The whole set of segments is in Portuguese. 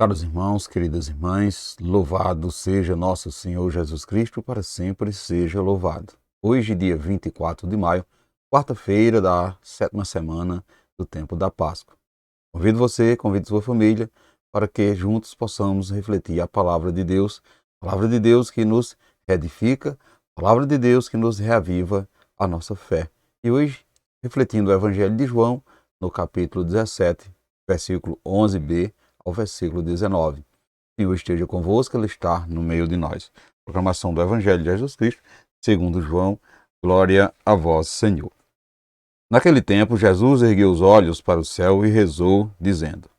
Caros irmãos, queridas irmãs, louvado seja nosso Senhor Jesus Cristo, para sempre seja louvado. Hoje, dia 24 de maio, quarta-feira da 7ª semana do tempo da Páscoa. Convido sua família, para que juntos possamos refletir a palavra de Deus que nos edifica, palavra de Deus que nos reaviva a nossa fé. E hoje, refletindo o Evangelho de João, no capítulo 17, versículo 11b, ao versículo 19. Que Senhor esteja convosco, Ele está no meio de nós. Proclamação do Evangelho de Jesus Cristo, segundo João, glória a vós, Senhor. Naquele tempo, Jesus ergueu os olhos para o céu e rezou, dizendo: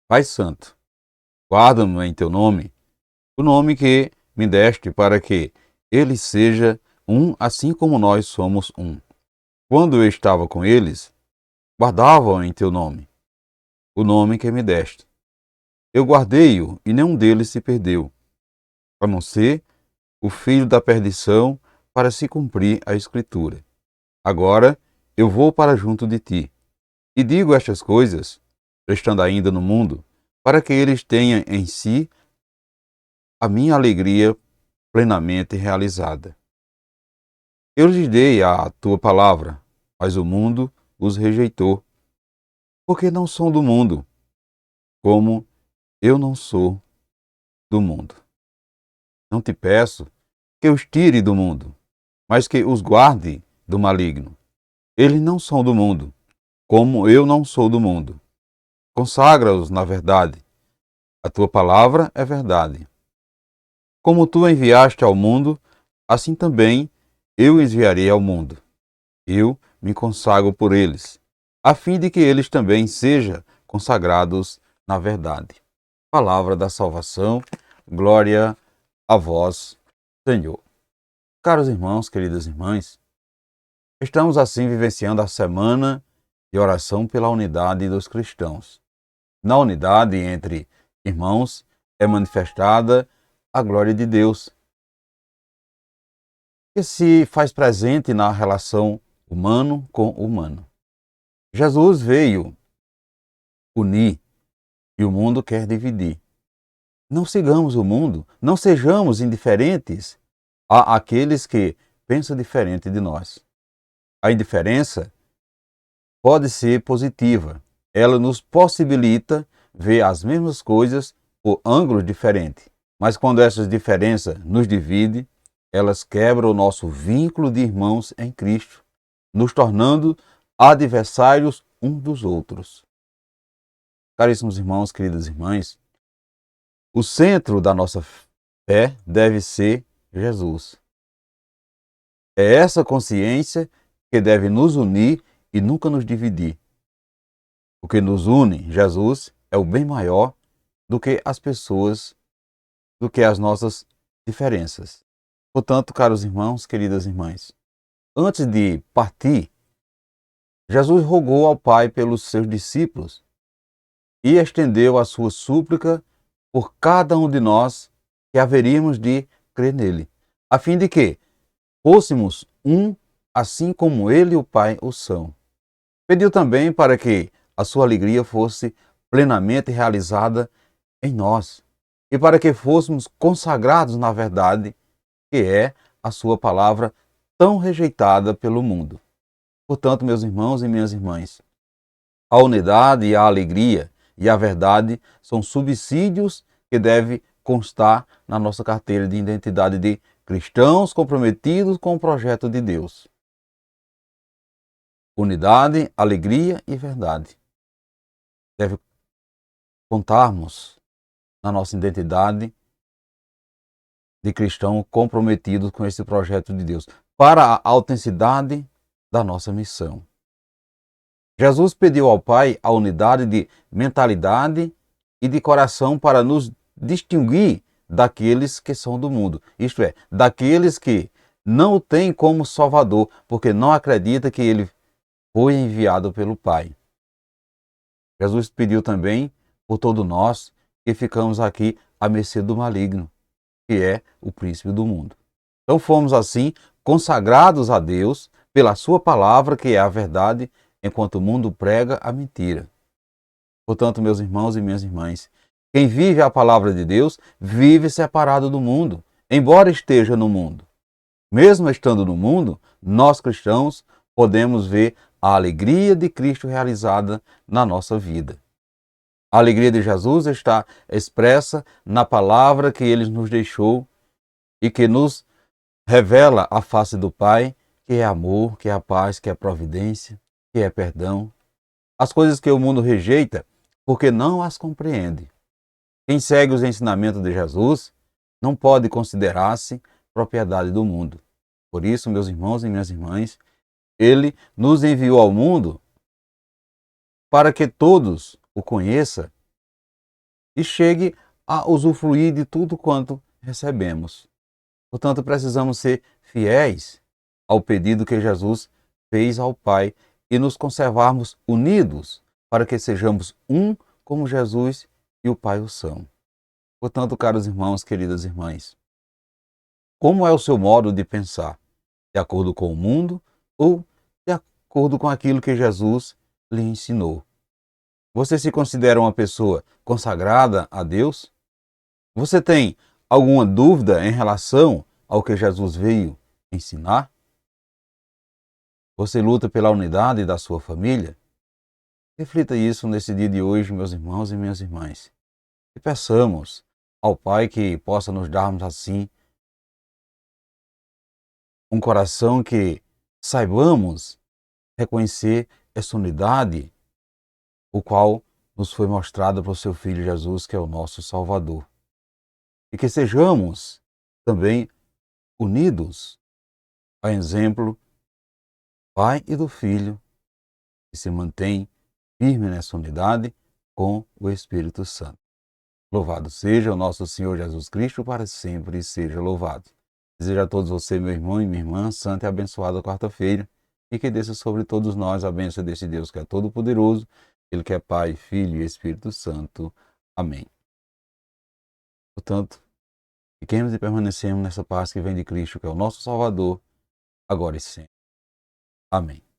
Pai Santo, guarda-me em teu nome, o nome que me deste, para que ele seja um, assim como nós somos um. Quando eu estava com eles, guardavam em teu nome, o nome que me deste. Eu guardei-o, e nenhum deles se perdeu, a não ser o filho da perdição, para se cumprir a Escritura. Agora eu vou para junto de ti, e digo estas coisas, estando ainda no mundo, para que eles tenham em si a minha alegria plenamente realizada. Eu lhes dei a tua palavra, mas o mundo os rejeitou, porque não são do mundo, como eu não sou do mundo. Não te peço que os tire do mundo, mas que os guarde do maligno. Eles não são do mundo, como eu não sou do mundo. Consagra-os na verdade. A tua palavra é verdade. Como tu enviaste ao mundo, assim também eu enviarei ao mundo. Eu me consagro por eles, a fim de que eles também sejam consagrados na verdade. Palavra da salvação, glória a vós, Senhor. Caros irmãos, queridas irmãs, estamos assim vivenciando a semana de oração pela unidade dos cristãos. Na unidade entre irmãos é manifestada a glória de Deus, que se faz presente na relação humano com humano. Jesus veio unir e o mundo quer dividir. Não sigamos o mundo, não sejamos indiferentes àqueles que pensam diferente de nós. A indiferença pode ser positiva. Ela nos possibilita ver as mesmas coisas por ângulos diferentes. Mas quando essas diferenças nos dividem, elas quebram o nosso vínculo de irmãos em Cristo, nos tornando adversários uns dos outros. Caríssimos irmãos, queridas irmãs, o centro da nossa fé deve ser Jesus. É essa consciência que deve nos unir e nunca nos dividir. O que nos une, Jesus, é o bem maior do que as pessoas, do que as nossas diferenças. Portanto, caros irmãos, queridas irmãs, antes de partir, Jesus rogou ao Pai pelos seus discípulos e estendeu a sua súplica por cada um de nós que haveríamos de crer nele, a fim de que fôssemos um, assim como ele e o Pai o são. Pediu também para que a sua alegria fosse plenamente realizada em nós e para que fôssemos consagrados na verdade, que é a sua palavra tão rejeitada pelo mundo. Portanto, meus irmãos e minhas irmãs, a unidade e a alegria e a verdade são subsídios que devem constar na nossa carteira de identidade de cristãos comprometidos com o projeto de Deus. Unidade, alegria e verdade. Deve contarmos na nossa identidade de cristão comprometido com esse projeto de Deus, para a autenticidade da nossa missão. Jesus pediu ao Pai a unidade de mentalidade e de coração para nos distinguir daqueles que são do mundo, isto é, daqueles que não o têm como Salvador, porque não acreditam que ele foi enviado pelo Pai. Jesus pediu também por todos nós que ficamos aqui à mercê do maligno, que é o príncipe do mundo. Então fomos assim consagrados a Deus pela sua palavra, que é a verdade, enquanto o mundo prega a mentira. Portanto, meus irmãos e minhas irmãs, Quem vive a palavra de Deus vive separado do mundo, embora esteja no mundo. Mesmo estando no mundo, nós cristãos podemos ver a alegria de Cristo realizada na nossa vida. A alegria de Jesus está expressa na palavra que ele nos deixou e que nos revela a face do Pai, que é amor, que é a paz, que é providência, que é perdão. As coisas que o mundo rejeita porque não as compreende. Quem segue os ensinamentos de Jesus não pode considerar-se propriedade do mundo. Por isso, meus irmãos e minhas irmãs, ele nos enviou ao mundo para que todos o conheçam e chegue a usufruir de tudo quanto recebemos. Portanto, precisamos ser fiéis ao pedido que Jesus fez ao Pai e nos conservarmos unidos para que sejamos um como Jesus e o Pai o são. Portanto, caros irmãos, queridas irmãs, como é o seu modo de pensar? De acordo com o mundo ou de acordo com aquilo que Jesus lhe ensinou? Você se considera uma pessoa consagrada a Deus? Você tem alguma dúvida em relação ao que Jesus veio ensinar? Você luta pela unidade da sua família? Reflita isso nesse dia de hoje, meus irmãos e minhas irmãs. E peçamos ao Pai que possa nos darmos assim um coração que saibamos reconhecer essa unidade, o qual nos foi mostrado pelo seu Filho Jesus, que é o nosso Salvador. E que sejamos também unidos, a exemplo do Pai e do Filho, que se mantém firme nessa unidade com o Espírito Santo. Louvado seja o nosso Senhor Jesus Cristo, para sempre seja louvado. Desejo a todos você, meu irmão e minha irmã, santa e abençoada quarta-feira, e que desça sobre todos nós a bênção desse Deus que é todo-poderoso, Ele que é Pai, Filho e Espírito Santo. Amém. Portanto, fiquemos e permanecemos nessa paz que vem de Cristo, que é o nosso Salvador, agora e sempre. Amém.